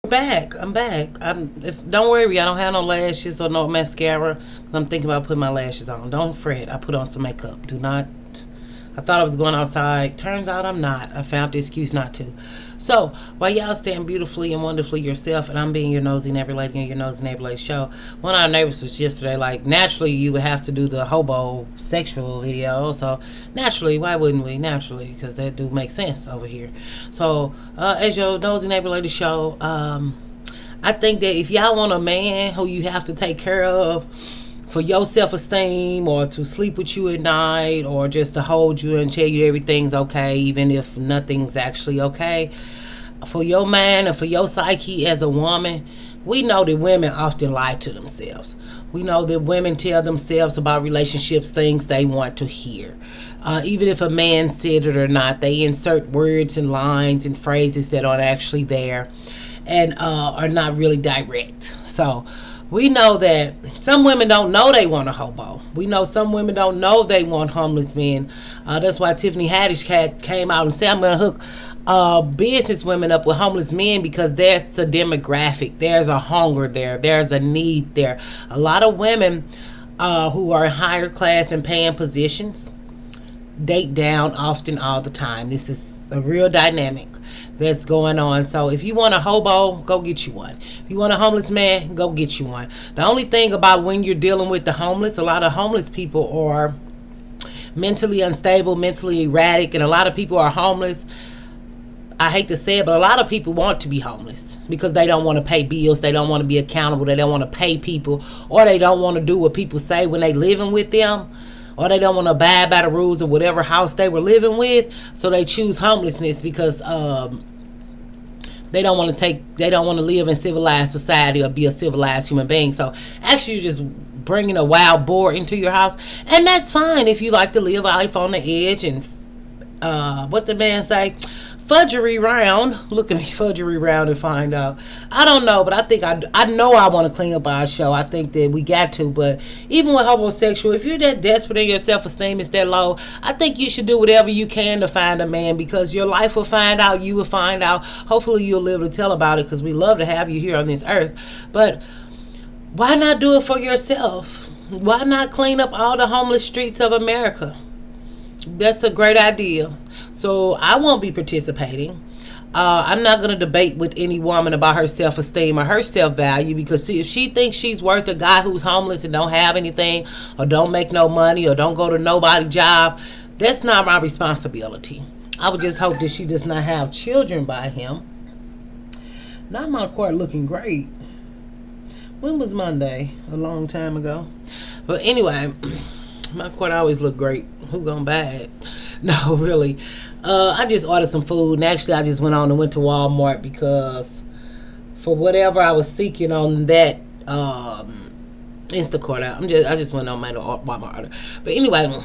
Back. I'm back. Don't worry, I don't have no lashes or no mascara. I'm thinking about putting my lashes on. Don't fret. I put on some makeup. Do not. I thought I was going outside. Turns out I'm not. I found the excuse not to. So while y'all stand beautifully and wonderfully yourself, and I'm being your nosy neighbor lady and your nosy neighbor lady show. One of our neighbors was yesterday like, naturally you would have to do the hobo sexual video. So naturally, why wouldn't we? Naturally, because that do make sense over here. So as your nosy neighbor lady show, I think that if y'all want a man who you have to take care of for your self-esteem, or to sleep with you at night, or just to hold you and tell you everything's okay even if nothing's actually okay, for your mind and for your psyche as a woman, we know that women often lie to themselves. We know that women tell themselves about relationships things they want to hear. Even if a man said it or not, they insert words and lines and phrases that aren't actually there, and are not really direct. So we know that some women don't know they want a hobo. We know some women don't know they want homeless men. That's why Tiffany Haddish came out and said, I'm going to hook business women up with homeless men, because there's a demographic. There's a hunger there. There's a need there. A lot of women who are in higher class and paying positions date down often all the time. This is a real dynamic that's going on. So if you want a hobo, go get you one. If you want a homeless man, go get you one. The only thing about when you're dealing with the homeless, a lot of homeless people are mentally unstable, mentally erratic, and a lot of people are homeless. I hate to say it, but a lot of people want to be homeless because they don't want to pay bills, they don't want to be accountable, they don't want to pay people, or they don't want to do what people say when they living with them, or they don't want to abide by the rules of whatever house they were living with. So they choose homelessness because they don't want to live in civilized society or be a civilized human being. So actually you're just bringing a wild boar into your house, and that's fine if you like to live life on the edge and what the man say, fudgery round. Look at me, fudgery round, and find out. I don't know, but I think I know I want to clean up our show. I think that we got to. But even with homosexual, if you're that desperate and your self-esteem is that low, I think you should do whatever you can to find a man, because your life will find out, you will find out. Hopefully you'll live to tell about it, because we love to have you here on this earth. But why not do it for yourself? Why not clean up all the homeless streets of America? That's a great idea. So I won't be participating. I'm not going to debate with any woman about her self-esteem or her self-value, because see, if she thinks she's worth a guy who's homeless and don't have anything, or don't make no money, or don't go to nobody's job, that's not my responsibility. I would just hope that she does not have children by him. Not my court looking great. When was Monday? A long time ago. But anyway, my court always look great. Who gonna buy it? No, really. I just ordered some food, and actually I just went on and went to Walmart, because for whatever I was seeking on that Instacart out, I just went on my Walmart order. But anyway,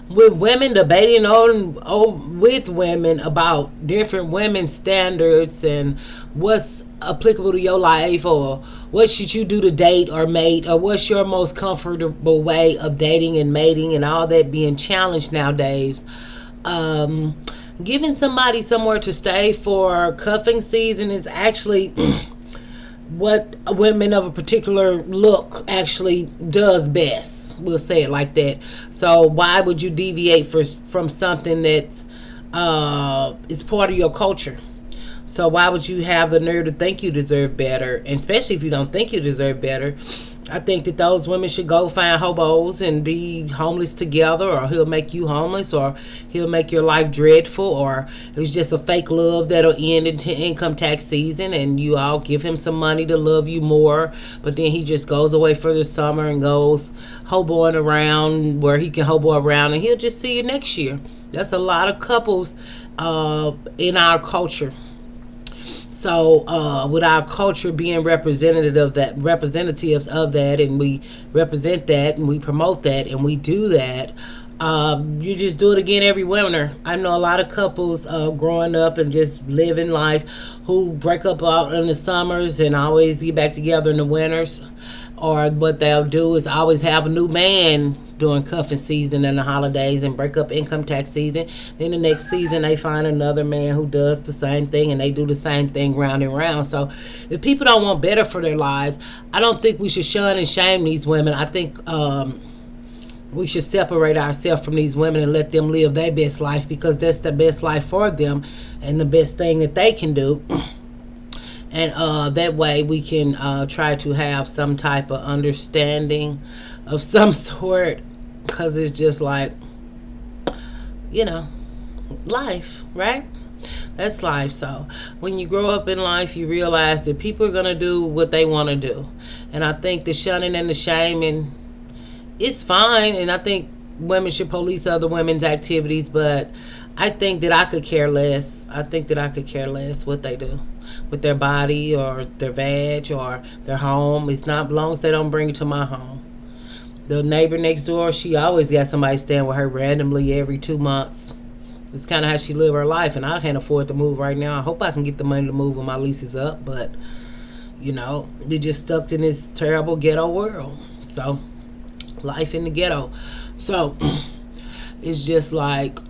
with women debating with women about different women's standards and what's applicable to your life, or what should you do to date or mate, or what's your most comfortable way of dating and mating, and all that being challenged nowadays. Giving somebody somewhere to stay for cuffing season is actually what women of a particular look actually does best. We'll say it like that. So why would you deviate from something that's is part of your culture? So why would you have the nerve to think you deserve better? And especially if you don't think you deserve better, I think that those women should go find hobos and be homeless together, or he'll make you homeless, or he'll make your life dreadful, or it was just a fake love that'll end into income tax season, and you all give him some money to love you more, but then he just goes away for the summer and goes hoboing around where he can hobo around, and he'll just see you next year. That's a lot of couples in our culture. So with our culture being representatives of that, and we represent that, and we promote that, and we do that, you just do it again every winter. I know a lot of couples growing up and just living life who break up out in the summers and always get back together in the winters. Or what they'll do is always have a new man during cuffing season and the holidays and break up income tax season. Then the next season they find another man who does the same thing, and they do the same thing round and round. So if people don't want better for their lives, I don't think we should shun and shame these women. I think we should separate ourselves from these women and let them live their best life, because that's the best life for them and the best thing that they can do. And that way we can try to have some type of understanding of some sort, because it's just like, life, right? That's life. So when you grow up in life, you realize that people are going to do what they want to do. And I think the shunning and the shaming is fine, and I think women should police other women's activities, but I think that I could care less. I think that I could care less what they do with their body or their vag or their home. It's not, long as they don't bring it to my home. The neighbor next door, she always got somebody staying with her randomly every 2 months. It's kind of how she live her life, and I can't afford to move right now. I hope I can get the money to move when my lease is up, but they just stuck in this terrible ghetto world. So life in the ghetto. So it's just like,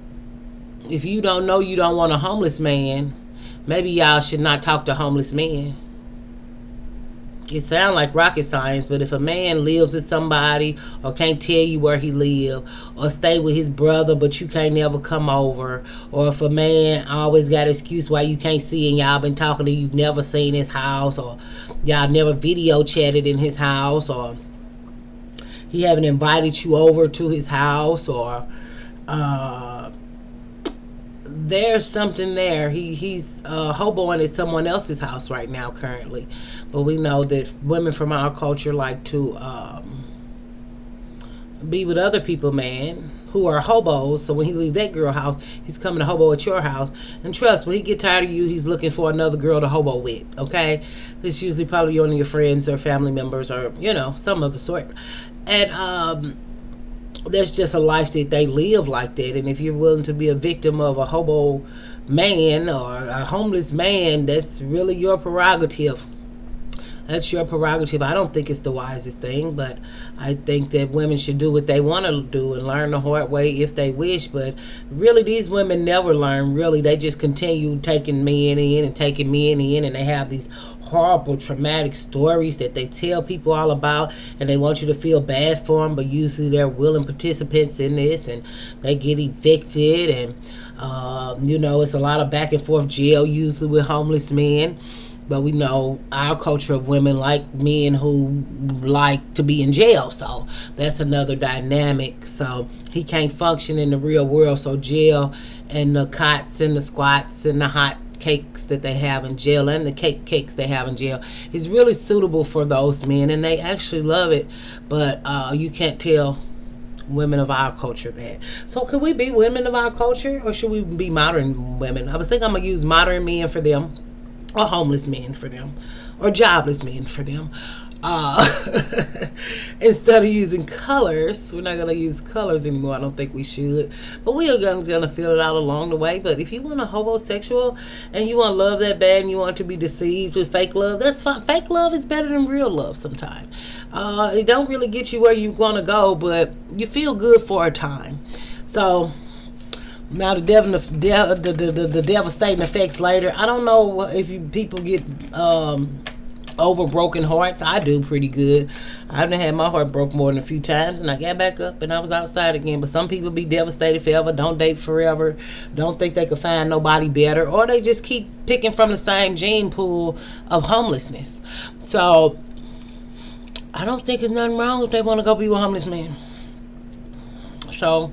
if you don't know you don't want a homeless man, maybe y'all should not talk to homeless men. It sounds like rocket science, but if a man lives with somebody or can't tell you where he live, or stay with his brother but you can't never come over, or if a man always got an excuse why you can't see and y'all been talking to, you've never seen his house, or y'all never video chatted in his house, or he haven't invited you over to his house, or there's something there. He's hoboing at someone else's house right now currently. But we know that women from our culture like to be with other people, man, who are hobos. So when he leave that girl house, he's coming to hobo at your house. And trust, when he get tired of you, he's looking for another girl to hobo with, okay? It's usually probably one of your friends or family members, or some of the sort. And there's just a life that they live like that. And if you're willing to be a victim of a hobo man or a homeless man, that's really your prerogative. That's your prerogative. I don't think it's the wisest thing, but I think that women should do what they want to do and learn the hard way if they wish. But really, these women never learn, really. They just continue taking men in and taking men in, and they have these horrible, traumatic stories that they tell people all about, and they want you to feel bad for them, but usually they're willing participants in this, and they get evicted, and it's a lot of back and forth jail usually with homeless men. But we know our culture of women like men who like to be in jail, so that's another dynamic. So he can't function in the real world, so jail and the cots and the squats and the hot cakes that they have in jail and the cakes they have in jail is really suitable for those men, and they actually love it. But you can't tell women of our culture that. So could we be women of our culture, or should we be modern women? I was thinking I'm gonna use modern men for them, or homeless men for them, or jobless men for them. Instead of using colors, we're not going to use colors anymore. I don't think we should, but we are going to feel it out along the way. But if you want a homosexual and you want love that bad and you want to be deceived with fake love, that's fine. Fake love is better than real love sometimes. It don't really get you where you want to go, but you feel good for a time. So now the devastating effects later. I don't know if people get over broken hearts. I do pretty good. I've had my heart broke more than a few times, and I got back up and I was outside again. But some people be devastated forever, don't date forever, don't think they could find nobody better, or they just keep picking from the same gene pool of homelessness. So I don't think there's nothing wrong if they want to go be with homeless men. So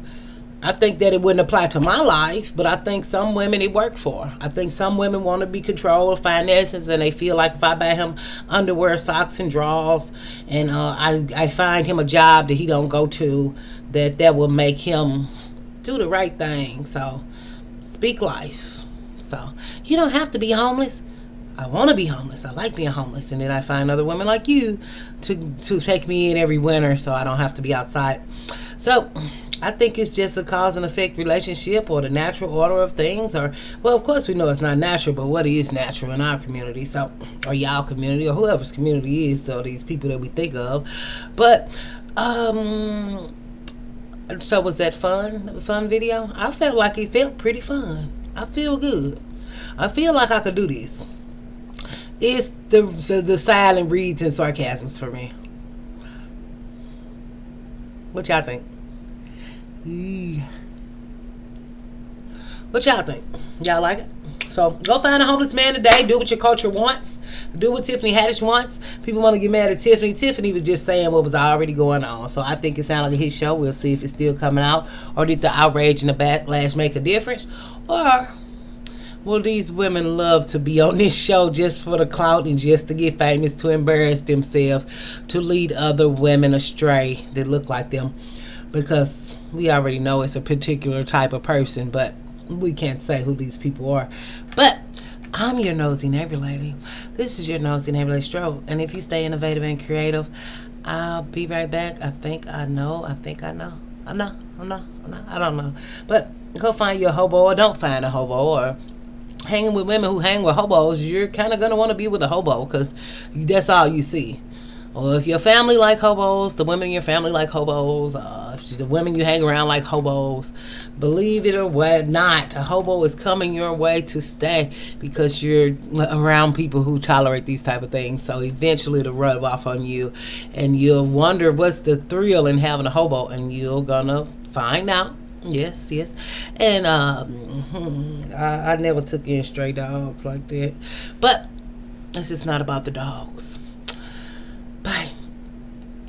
I think that it wouldn't apply to my life, but I think some women it worked for. I think some women want to be controlled finances, and they feel like if I buy him underwear, socks, and drawers, and I find him a job that he don't go to, that will make him do the right thing. So speak life. So you don't have to be homeless. I want to be homeless. I like being homeless, and then I find other women like you to take me in every winter, so I don't have to be outside. So I think it's just a cause and effect relationship or the natural order of things. Or, well, of course, we know it's not natural, but what is natural in our community, so, or y'all community, or whoever's community is, so these people that we think of. But, so was that fun video? I felt like it felt pretty fun. I feel good. I feel like I could do this. It's the silent reads and sarcasms for me. What y'all think? What y'all think? Y'all like it? So go find a homeless man today. Do what your culture wants. Do what Tiffany Haddish wants. People want to get mad at Tiffany. Tiffany was just saying what was already going on. So I think it sounded like a hit show. We'll see if it's still coming out. Or did the outrage and the backlash make a difference? Or will these women love to be on this show just for the clout and just to get famous, to embarrass themselves, to lead other women astray that look like them? Because we already know it's a particular type of person, but we can't say who these people are. But I'm your nosy neighbor lady. This is your nosy neighbor lady Stroke. And if you stay innovative and creative, I'll be right back. I don't know. But go find your hobo, or don't find a hobo, or hanging with women who hang with hobos. You're kind of going to want to be with a hobo because that's all you see. Or if your family like hobos, the women in your family like hobos, if the women you hang around like hobos, believe it or not, a hobo is coming your way to stay because you're around people who tolerate these type of things. So eventually it'll rub off on you, and you'll wonder what's the thrill in having a hobo, and you're gonna find out. Yes. And I never took in stray dogs like that, but this is not about the dogs.